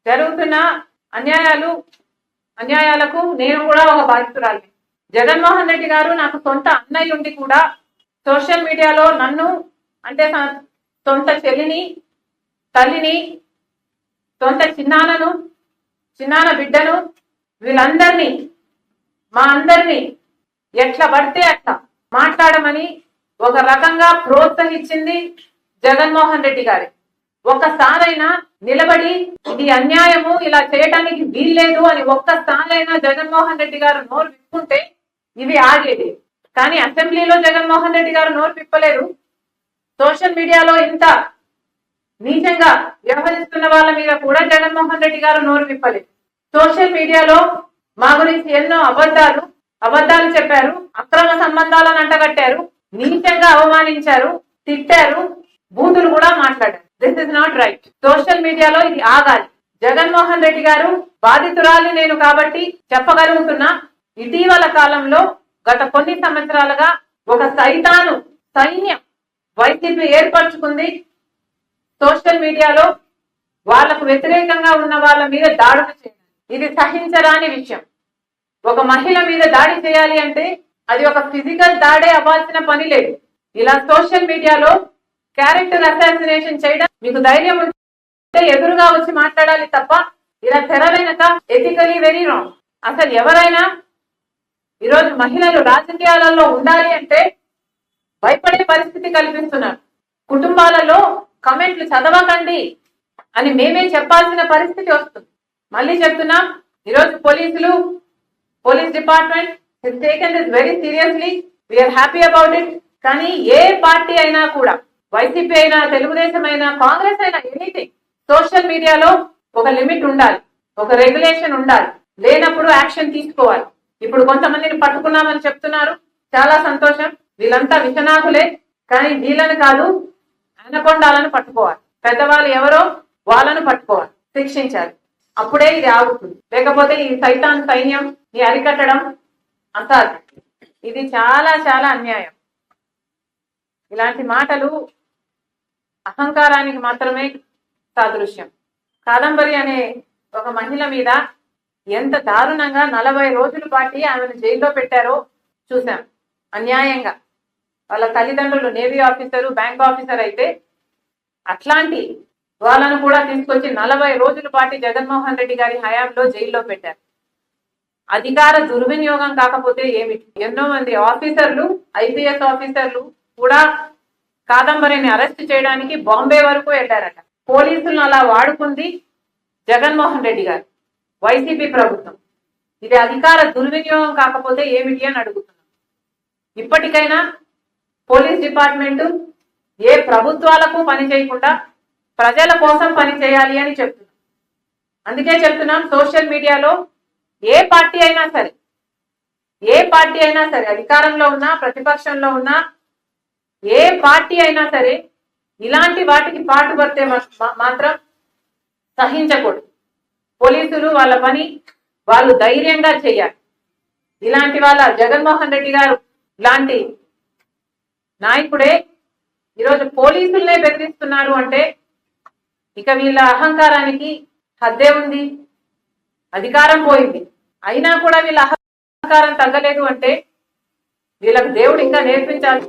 జరుగుతున్న అన్యాయాలకు నేను కూడా ఒక బాధితురాలిని. జగన్మోహన్ రెడ్డి గారు నాకు సొంత అన్నయ్య ఉండి కూడా సోషల్ మీడియాలో నన్ను అంటే సొంత చెల్లిని, తల్లిని, సొంత చిన్నాన బిడ్డను, వీళ్ళందరినీ మా అందరినీ ఎట్లా పడితే అట్లా మాట్లాడమని ఒక రకంగా ప్రోత్సహించింది జగన్మోహన్ రెడ్డి గారి. ఒక్కసారైనా నిలబడి ఇది అన్యాయము, ఇలా చేయడానికి వీల్లేదు అని ఒక్కసారైనా జగన్మోహన్ రెడ్డి గారు నోరు విప్పుకుంటే ఇవి ఆగేది. కానీ అసెంబ్లీలో జగన్మోహన్ రెడ్డి గారు నోరు విప్పలేరు. సోషల్ మీడియాలో ఇంత నీచంగా వ్యవహరిస్తున్న వాళ్ళ మీద కూడా జగన్మోహన్ రెడ్డి గారు నోరు విప్పలేదు. సోషల్ మీడియాలో మా గురించి ఎన్నో అబద్ధాలు చెప్పారు, అక్రమ సంబంధాలను అంటగట్టారు, నీచంగా అవమానించారు, తిట్టారు, బూతులు కూడా మాట్లాడారు. This is not right. Social మీడియాలో ఇది ఆగాలి. జగన్మోహన్ రెడ్డి గారు బాధితురాలు నేను కాబట్టి చెప్పగలుగుతున్నా, ఇటీవల కాలంలో గత కొన్ని సంవత్సరాలుగా ఒక సైన్యం వైసీపీ ఏర్పరచుకుంది. సోషల్ మీడియాలో వాళ్లకు వ్యతిరేకంగా ఉన్న వాళ్ళ మీద దాడులు చేయాలి. ఇది సహించరాని విషయం. ఒక మహిళ మీద దాడి చేయాలి అంటే అది ఒక ఫిజికల్ దాడే అవ్వాల్సిన పని లేదు. ఇలా సోషల్ మీడియాలో క్యారెక్టర్ అసాసినేషన్ చేయడం మీకు ధైర్యం ఉంటే ఎదురుగా వచ్చి మాట్లాడాలి తప్ప ఇలా తెర వెనక ఎథికలీ వెరీ రాంగ్. అసలు ఎవరైనా ఈరోజు మహిళలు రాజకీయాలలో ఉండాలి అంటే భయపడే పరిస్థితి కల్పిస్తున్నారు. కుటుంబాలలో కమెంట్లు చదవకండి అని మేమే చెప్పాల్సిన పరిస్థితి వస్తుంది. మళ్ళీ చెప్తున్నాం, ఈరోజు police department has taken this very seriously. We are happy about it. కానీ ఏ పార్టీ అయినా కూడా, వైసీపీ అయినా, తెలుగుదేశం అయినా, కాంగ్రెస్ అయినా, ఎనీథింగ్, సోషల్ మీడియాలో ఒక లిమిట్ ఉండాలి, ఒక రెగ్యులేషన్ ఉండాలి. లేనప్పుడు యాక్షన్ తీసుకోవాలి. ఇప్పుడు కొంతమందిని పట్టుకున్నామని చెప్తున్నారు, చాలా సంతోషం. వీళ్ళంతా విషనాగులే, కానీ వీళ్ళని కాదు, అనకొండాలను పట్టుకోవాలి. పెద్దవాళ్ళు ఎవరో వాళ్ళను పట్టుకోవాలి, శిక్షించాలి. అప్పుడే ఇది ఆగుతుంది. లేకపోతే ఈ సైన్యం ఈ అరికట్టడం అసాధ్యం. ఇది చాలా చాలా అన్యాయం. ఇలాంటి మాటలు అహంకారానికి మాత్రమే సాదృశ్యం. కాదంబరి అనే ఒక మహిళ మీద ఎంత దారుణంగా 40 రోజుల పాటు ఆమెను జైల్లో పెట్టారో చూసాం. అన్యాయంగా వాళ్ళ తల్లిదండ్రులు నేవీ ఆఫీసరు, బ్యాంక్ ఆఫీసర్ అయితే అట్లాంటి వాళ్ళను కూడా తీసుకొచ్చి 40 రోజుల పాటు జగన్మోహన్ రెడ్డి గారి హయాంలో జైల్లో పెట్టారు. అధికార దుర్వినియోగం కాకపోతే ఏమిటి? ఎన్నో మంది ఆఫీసర్లు, ఐపీఎస్ ఆఫీసర్లు కూడా కాదంబరిని అరెస్ట్ చేయడానికి బాంబే వరకు వెళ్ళారట. పోలీసులను అలా వాడుకుంది జగన్మోహన్ రెడ్డి గారు, వైసీపీ ప్రభుత్వం. ఇది అధికార దుర్వినియోగం కాకపోతే ఏమిటి అని అడుగుతున్నాం. ఇప్పటికైనా పోలీస్ డిపార్ట్మెంట్ ఏ ప్రభుత్వాలకు పని చేయకుండా ప్రజల కోసం పని చేయాలి అని చెప్తున్నాం. అందుకే చెప్తున్నాం, సోషల్ మీడియాలో ఏ పార్టీ అయినా సరే, అధికారంలో ఉన్నా, ప్రతిపక్షంలో ఉన్నా, ఏ పార్టీ అయినా సరే, ఇలాంటి వాటికి పాటుపడితే మాత్రం సహించకూడదు. పోలీసులు వాళ్ళ పని వాళ్ళు ధైర్యంగా చేయాలి. ఇలాంటి వాళ్ళ జగన్మోహన్ రెడ్డి గారు లాంటి నాయకుడే ఈరోజు పోలీసులనే బెదిరిస్తున్నారు అంటే ఇక వీళ్ళ అహంకారానికి హద్దే ఉంది. అధికారం పోయింది, అయినా కూడా వీళ్ళ అహంకారం తగ్గలేదు అంటే వీళ్ళకు దేవుడు ఇంకా నేర్పించాలి.